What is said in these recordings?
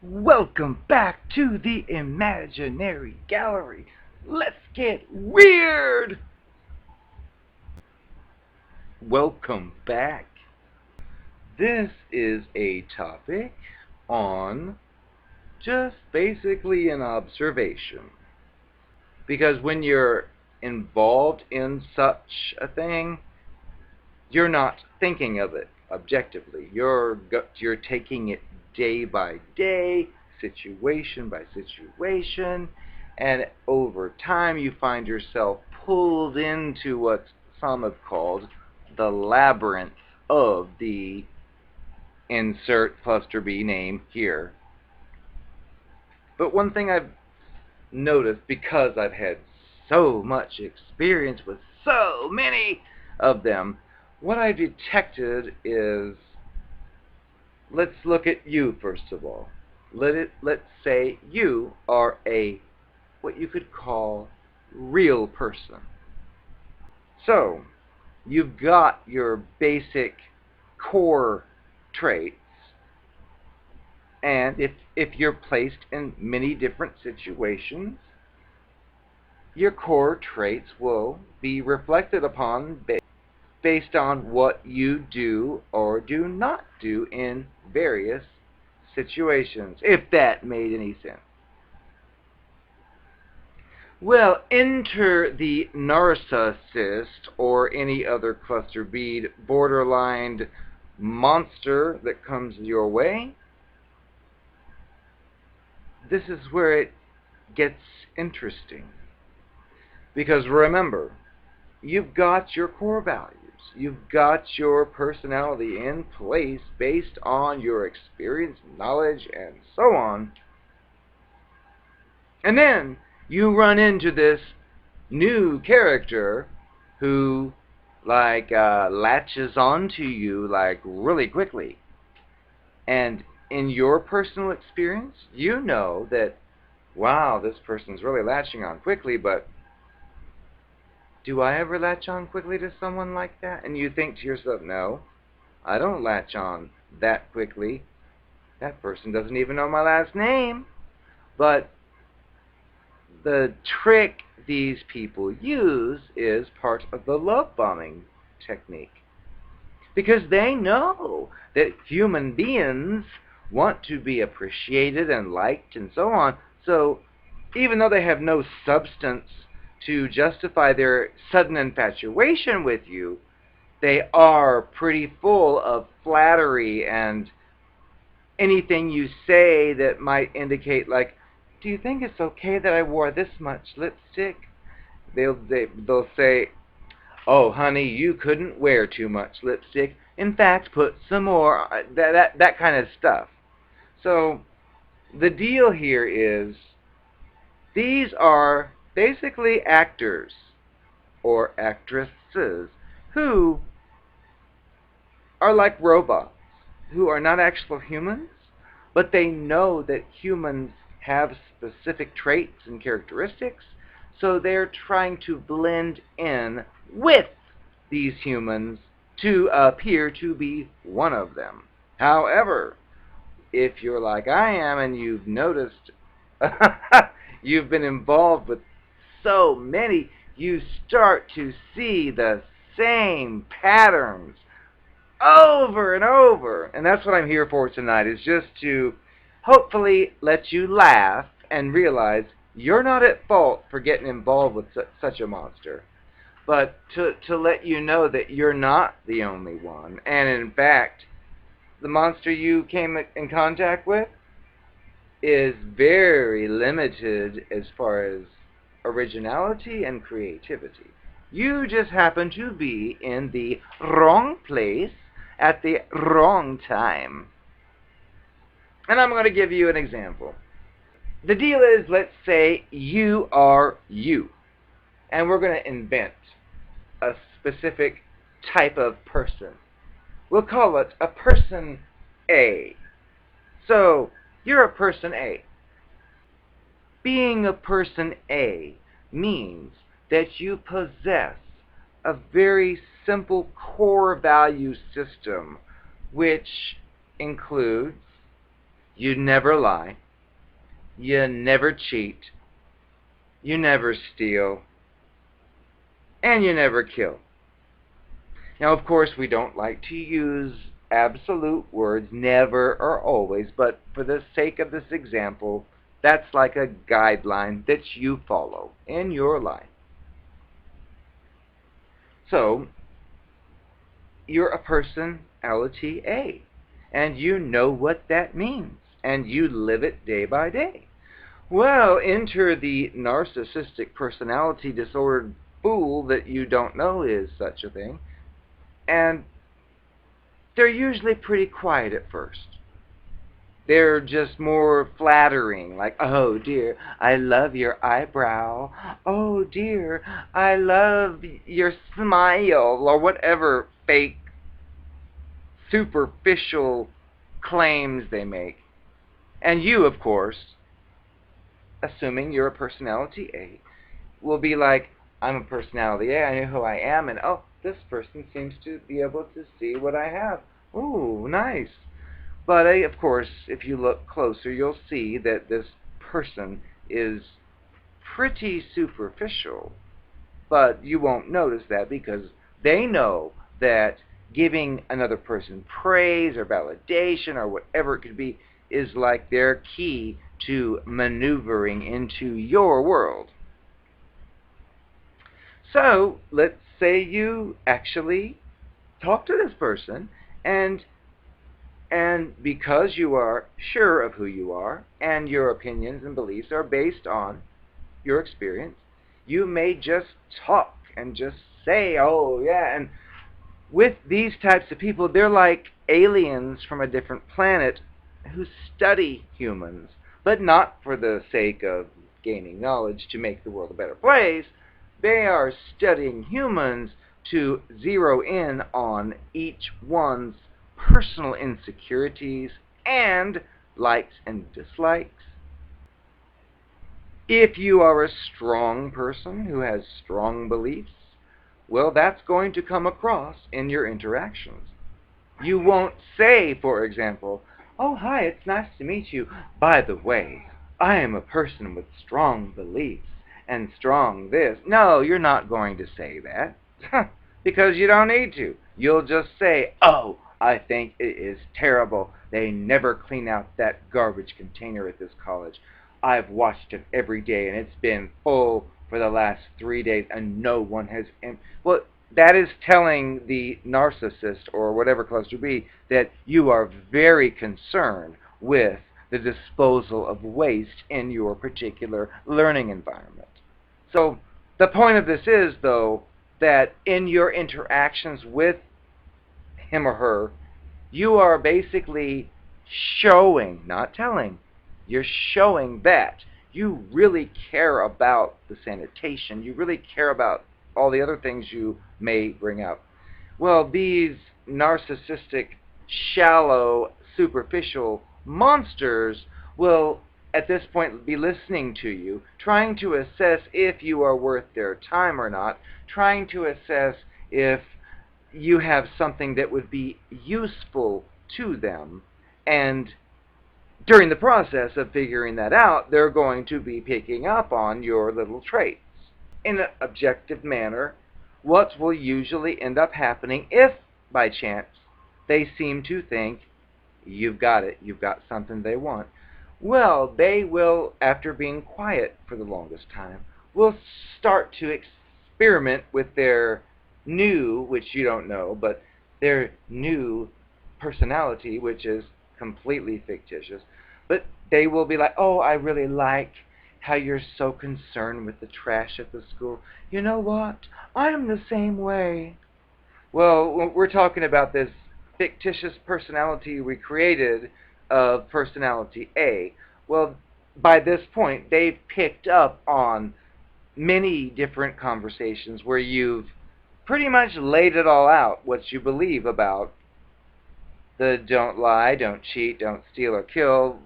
Welcome back to the imaginary gallery. Let's get weird! Welcome back. This is a topic on just basically an observation. Because when you're involved in such a thing, you're not thinking of it objectively. You're taking it day by day, situation by situation, and over time you find yourself pulled into what some have called the labyrinth of the insert cluster B name here. But one thing I've noticed, because I've had so much experience with so many of them, what I detected is, let's look at you first of all. Let's say you are what you could call real person. So you've got your basic core traits, and if you're placed in many different situations, your core traits will be reflected upon based on what you do or do not do in various situations, if that made any sense. Well, enter the narcissist or any other cluster B borderline monster that comes your way. This is where it gets interesting. Because remember, you've got your core values. You've got your personality in place based on your experience, knowledge, and so on. And then you run into this new character who latches onto you really quickly. And in your personal experience, you know that, wow, this person's really latching on quickly, but do I ever latch on quickly to someone like that? And you think to yourself, no, I don't latch on that quickly. That person doesn't even know my last name. But the trick these people use is part of the love bombing technique. Because they know that human beings want to be appreciated and liked and so on. So even though they have no substance to justify their sudden infatuation with you, they are pretty full of flattery and anything you say that might indicate, like, do you think it's okay that I wore this much lipstick? They'll say, oh, honey, you couldn't wear too much lipstick. In fact, put some more. That kind of stuff. So the deal here is, these are basically actors or actresses who are like robots, who are not actual humans, but they know that humans have specific traits and characteristics, so they're trying to blend in with these humans to appear to be one of them. However, if you're like I am and you've noticed you've been involved with so many, you start to see the same patterns over and over. And that's what I'm here for tonight, is just to hopefully let you laugh and realize you're not at fault for getting involved with such a monster. But to let you know that you're not the only one. And in fact, the monster you came in contact with is very limited as far as originality and creativity. You just happen to be in the wrong place at the wrong time. And I'm going to give you an example. The deal is, let's say you are you, and we're going to invent a specific type of person. We'll call it a person A. So, you're a person A. Being a person A means that you possess a very simple core value system, which includes You never lie. You never cheat. You never steal. And you never kill. Now, of course, we don't like to use absolute words, never or always, but for the sake of this example, that's like a guideline that you follow in your life. So, you're a personality A, and you know what that means, and you live it day by day. Well, enter the narcissistic personality disordered fool that you don't know is such a thing, and they're usually pretty quiet at first. They're just more flattering, like, oh dear, I love your eyebrow. Oh dear, I love your smile, or whatever fake, superficial claims they make. And you, of course, assuming you're a personality A, will be like, I'm a personality A, I know who I am, and oh, this person seems to be able to see what I have. Ooh, nice. But of course, if you look closer, you'll see that this person is pretty superficial. But you won't notice that because they know that giving another person praise or validation or whatever it could be is like their key to maneuvering into your world. So let's say you actually talk to this person, and because you are sure of who you are and your opinions and beliefs are based on your experience, you may just talk and just say, oh yeah. And with these types of people, they're like aliens from a different planet who study humans, but not for the sake of gaining knowledge to make the world a better place. They are studying humans to zero in on each one's personal insecurities and likes and dislikes. If you are a strong person who has strong beliefs, well, that's going to come across in your interactions. You won't say, for example, oh, hi, it's nice to meet you. By the way, I am a person with strong beliefs and strong this. No, you're not going to say that because you don't need to. You'll just say, oh, I think it is terrible. They never clean out that garbage container at this college. I've watched it every day, and it's been full for the last 3 days, and no one has... Well, that is telling the narcissist, or whatever cluster B, that you are very concerned with the disposal of waste in your particular learning environment. So the point of this is, though, that in your interactions with him or her, you are basically showing, not telling, you're showing that you really care about the sanitation, you really care about all the other things you may bring up. Well, these narcissistic, shallow, superficial monsters will at this point be listening to you, trying to assess if you are worth their time or not, trying to assess if you have something that would be useful to them. And during the process of figuring that out, they're going to be picking up on your little traits. In an objective manner, what will usually end up happening if, by chance, they seem to think you've got it, you've got something they want? Well, they will, after being quiet for the longest time, will start to experiment with their new, which you don't know, but their new personality, which is completely fictitious. But they will be like, oh, I really like how you're so concerned with the trash at the school. You know what? I'm the same way. Well, we're talking about this fictitious personality we created of personality A. Well, by this point, they've picked up on many different conversations where you've pretty much laid it all out, what you believe about the don't lie, don't cheat, don't steal or kill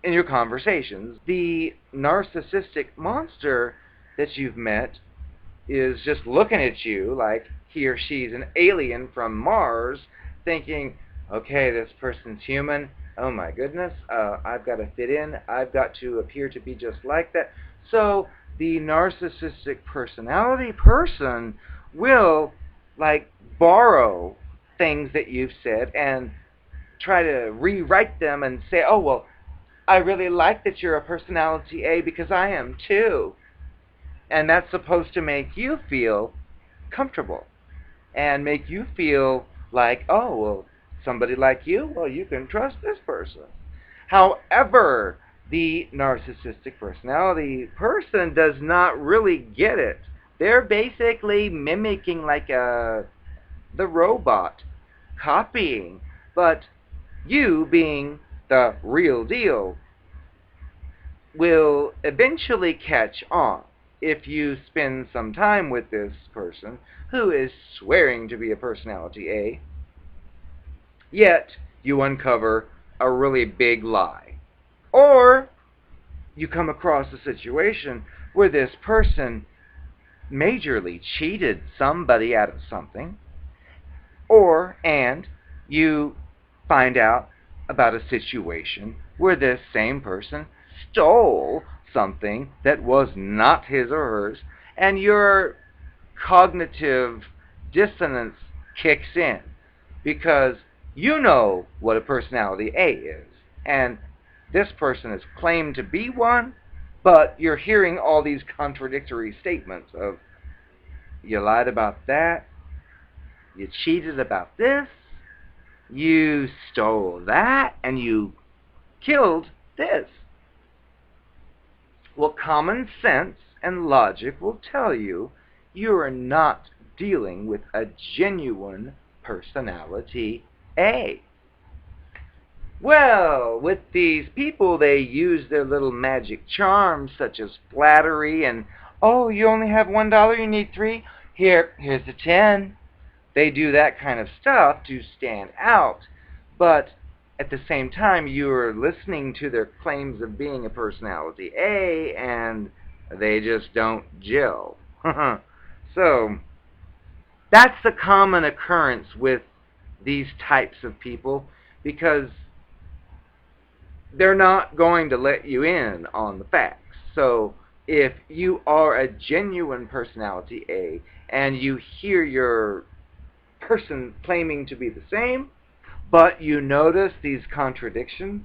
in your conversations. The narcissistic monster that you've met is just looking at you like he or she's an alien from Mars, thinking, okay, this person's human, oh my goodness, I've got to fit in, I've got to appear to be just like that. So the narcissistic personality person will like borrow things that you've said and try to rewrite them and say, oh, well, I really like that you're a personality A because I am too. And that's supposed to make you feel comfortable and make you feel like, oh, well, somebody like you, well, you can trust this person. However, the narcissistic personality person does not really get it. They're basically mimicking like the robot, copying, but you being the real deal will eventually catch on if you spend some time with this person who is swearing to be a personality A, yet you uncover a really big lie. Or you come across a situation where this person majorly cheated somebody out of something, and you find out about a situation where this same person stole something that was not his or hers, and your cognitive dissonance kicks in because you know what a personality A is, and this person has claimed to be one, but you're hearing all these contradictory statements of you lied about that, you cheated about this, you stole that, and you killed this. Well, common sense and logic will tell you you are not dealing with a genuine personality A. Well, with these people, they use their little magic charms such as flattery and, oh, you only have $1, you need three? Here's the 10. They do that kind of stuff to stand out, but at the same time, you're listening to their claims of being a personality A, and they just don't gel. So, that's a common occurrence with these types of people because they're not going to let you in on the facts. So, if you are a genuine personality A and you hear your person claiming to be the same, but you notice these contradictions,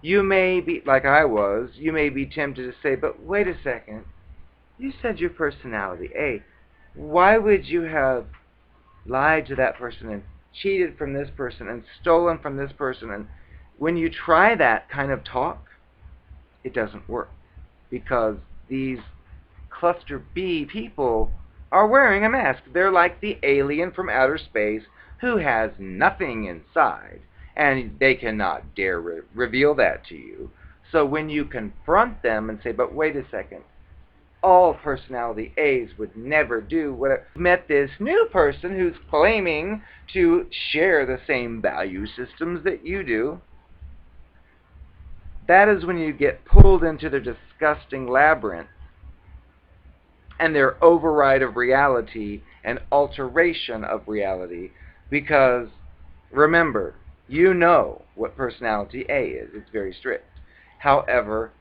you may be, like I was, you may be tempted to say, but wait a second, you said your personality A. Why would you have lied to that person and cheated from this person and stolen from this person? And when you try that kind of talk, it doesn't work because these cluster B people are wearing a mask. They're like the alien from outer space who has nothing inside, and they cannot dare reveal that to you. So when you confront them and say, but wait a second, all personality A's would never do what I've met this new person who's claiming to share the same value systems that you do. That is when you get pulled into their disgusting labyrinth and their override of reality and alteration of reality. Because remember, you know what personality A is. It's very strict. However,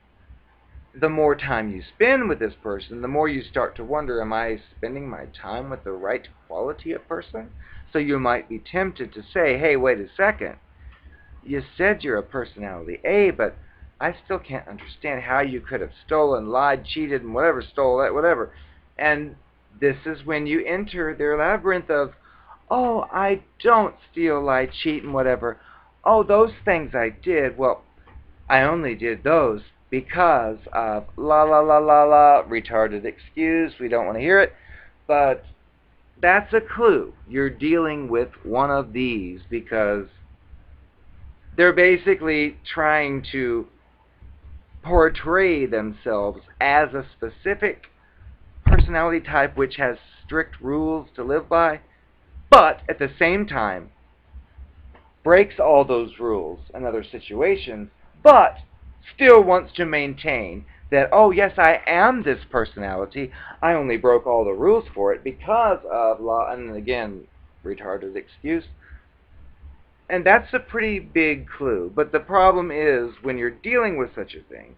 the more time you spend with this person, the more you start to wonder, am I spending my time with the right quality of person? So you might be tempted to say, hey, wait a second. You said you're a personality A, but I still can't understand how you could have stolen, lied, cheated, and whatever, stole that, whatever. And this is when you enter their labyrinth of, oh, I don't steal, lie, cheat, and whatever. Oh, those things I did, well, I only did those because of la la la la la, retarded excuse, we don't want to hear it, but that's a clue. You're dealing with one of these because they're basically trying to portray themselves as a specific personality type which has strict rules to live by, but at the same time breaks all those rules in other situations, but still wants to maintain that, oh yes, I am this personality, I only broke all the rules for it because of law, and again, retarded excuse. And that's a pretty big clue. But the problem is, when you're dealing with such a thing,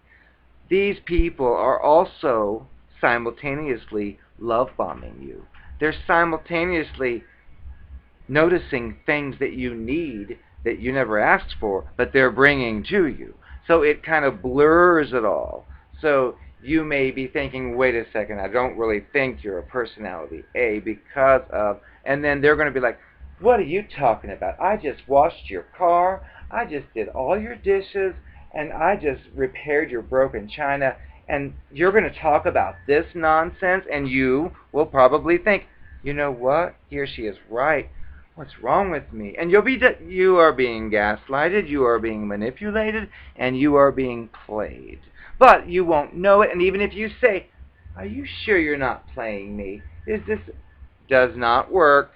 these people are also simultaneously love bombing you. They're simultaneously noticing things that you need that you never asked for, but they're bringing to you. So it kind of blurs it all. So you may be thinking, wait a second, I don't really think you're a personality A because of, and then they're going to be like, what are you talking about? I just washed your car, I just did all your dishes, and I just repaired your broken china, and you're going to talk about this nonsense, and you will probably think, you know what? Here she is right. What's wrong with me? And you are being gaslighted, you are being manipulated, and you are being played. But you won't know it, and even if you say, are you sure you're not playing me? Is this does not work.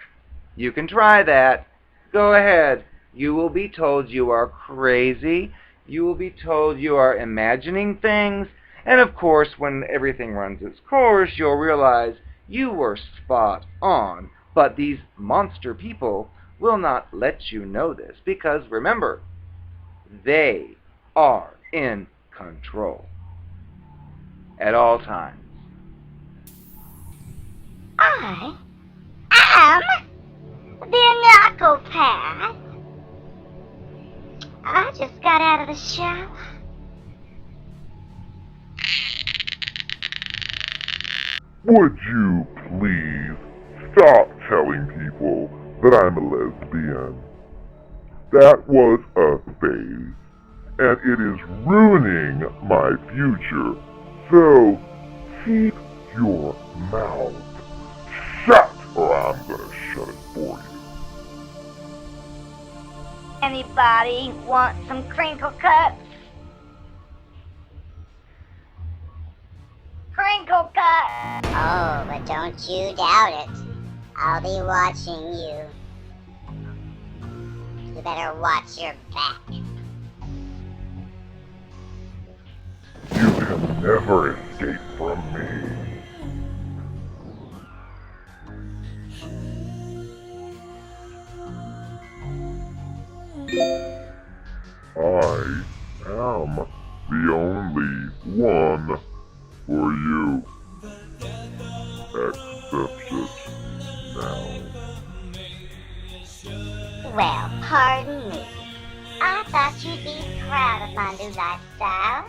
You can try that. Go ahead. You will be told you are crazy. You will be told you are imagining things. And of course, when everything runs its course, you'll realize you were spot on. But these monster people will not let you know this because remember, they are in control at all times. I am the narcopath. I just got out of the shower. Would you please stop telling people that I'm a lesbian? That was a phase, and it is ruining my future. So, keep your mouth shut, or I'm gonna shut it for you. Anybody want some crinkle cuts? Crinkle cut! Oh, but don't you doubt it. I'll be watching you. You better watch your back. You can never escape from me. I am the only one for you. Accept it now. Well, pardon me. I thought you'd be proud of my new lifestyle.